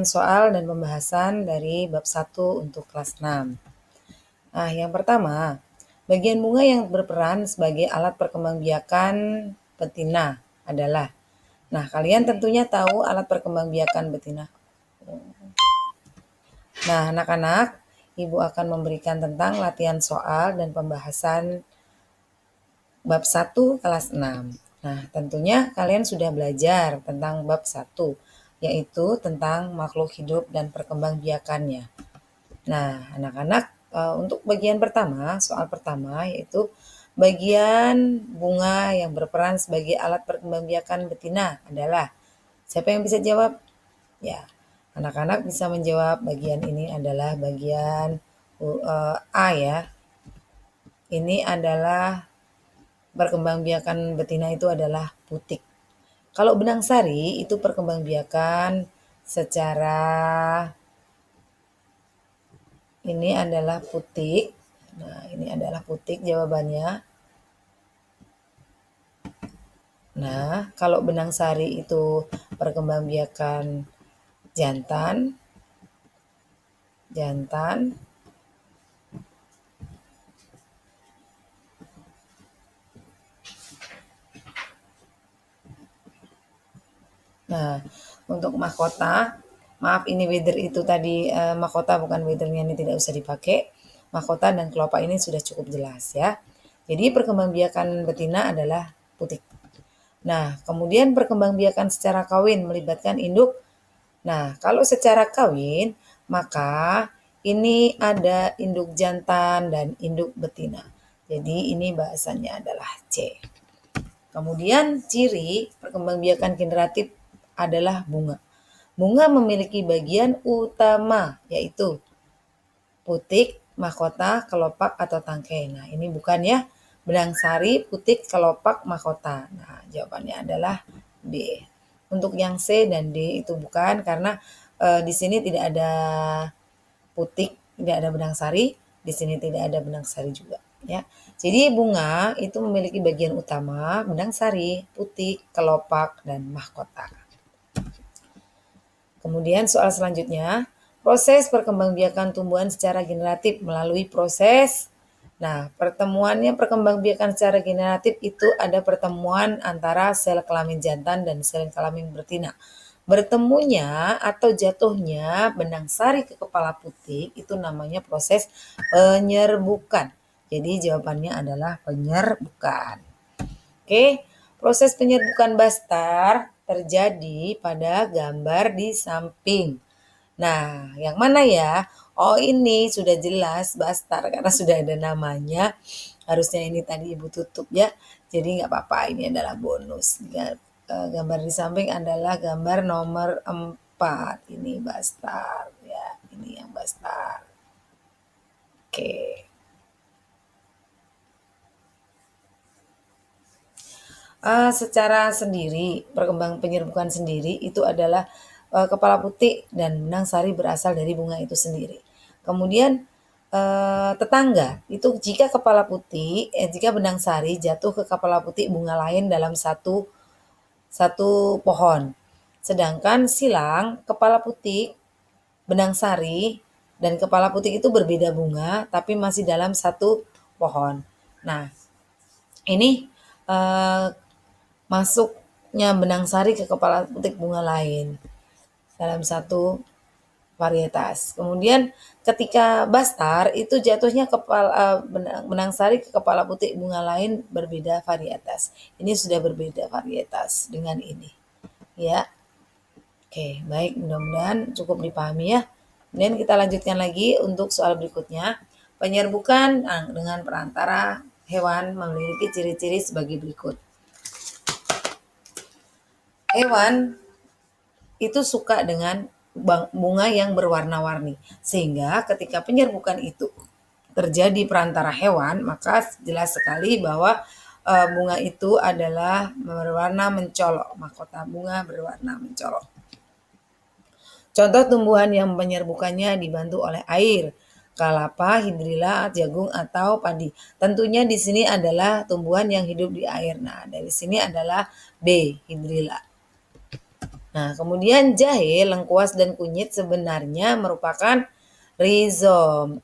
Soal dan pembahasan dari bab 1 untuk kelas 6. Nah, yang pertama, bagian bunga yang berperan sebagai alat perkembangbiakan betina adalah. Nah, kalian tentunya tahu alat perkembangbiakan betina. Nah, anak-anak, Ibu akan memberikan tentang latihan soal dan pembahasan bab 1 kelas 6. Nah, tentunya kalian sudah belajar tentang bab 1, yaitu tentang makhluk hidup dan perkembangbiakannya. Nah, anak-anak, untuk bagian pertama, soal pertama yaitu bagian bunga yang berperan sebagai alat perkembangbiakan betina adalah. Siapa yang bisa jawab? Ya, anak-anak bisa menjawab bagian ini adalah bagian A ya. Ini adalah perkembangbiakan betina itu adalah putik. Kalau benang sari itu perkembangbiakan secara ini adalah putik. Nah, ini adalah putik jawabannya. Nah, kalau benang sari itu perkembangbiakan jantan. Nah, untuk mahkota, maaf ini weather itu tadi mahkota bukan weathernya, ini tidak usah dipakai. Mahkota dan kelopak ini sudah cukup jelas ya. Jadi perkembangbiakan betina adalah putik. Nah, kemudian perkembangbiakan secara kawin melibatkan induk. Nah, kalau secara kawin, maka ini ada induk jantan dan induk betina. Jadi ini bahasanya adalah C. Kemudian ciri perkembangbiakan generatif adalah bunga. Bunga memiliki bagian utama yaitu putik, mahkota, kelopak atau tangkai. Nah, ini bukan ya. Benang sari, putik, kelopak, mahkota. Nah, jawabannya adalah B. Untuk yang C dan D itu bukan karena di sini tidak ada putik, tidak ada benang sari, di sini tidak ada benang sari juga ya. Jadi bunga itu memiliki bagian utama, benang sari, putik, kelopak dan mahkota. Kemudian soal selanjutnya, proses perkembangbiakan tumbuhan secara generatif melalui proses. Nah, pertemuannya perkembangbiakan secara generatif itu ada pertemuan antara sel kelamin jantan dan sel kelamin betina. Bertemunya atau jatuhnya benang sari ke kepala putik itu namanya proses penyerbukan. Jadi jawabannya adalah penyerbukan. Oke, proses penyerbukan Bastar terjadi pada gambar di samping. Nah, yang mana ya? Oh, ini sudah jelas Bastar karena sudah ada namanya. Harusnya ini tadi Ibu tutup ya. Jadi nggak apa-apa, ini adalah bonus. Gambar di samping adalah gambar nomor 4. Ini Bastar ya. Ini yang Bastar. Oke. Secara sendiri, perkembangan penyerbukan sendiri itu adalah kepala putik dan benang sari berasal dari bunga itu sendiri. Kemudian tetangga itu jika jika benang sari jatuh ke kepala putik bunga lain dalam satu pohon. Sedangkan silang, kepala putik, benang sari, dan kepala putik itu berbeda bunga tapi masih dalam satu pohon. Nah, ini masuknya benang sari ke kepala putik bunga lain dalam satu varietas. Kemudian ketika Bastar itu jatuhnya benang sari ke kepala putik bunga lain berbeda varietas. Ini sudah berbeda varietas dengan ini. Ya. Oke, baik, mudah-mudahan cukup dipahami ya. Kemudian kita lanjutkan lagi untuk soal berikutnya. Penyerbukan dengan perantara hewan memiliki ciri-ciri sebagai berikut. Hewan itu suka dengan bunga yang berwarna-warni. Sehingga ketika penyerbukan itu terjadi perantara hewan, maka jelas sekali bahwa bunga itu adalah berwarna mencolok. Mahkota bunga berwarna mencolok. Contoh tumbuhan yang penyerbukannya dibantu oleh air, kelapa, hidrilla, jagung atau padi. Tentunya di sini adalah tumbuhan yang hidup di air. Nah, dari sini adalah B, hidrilla. Nah, kemudian jahe, lengkuas, dan kunyit sebenarnya merupakan rizom.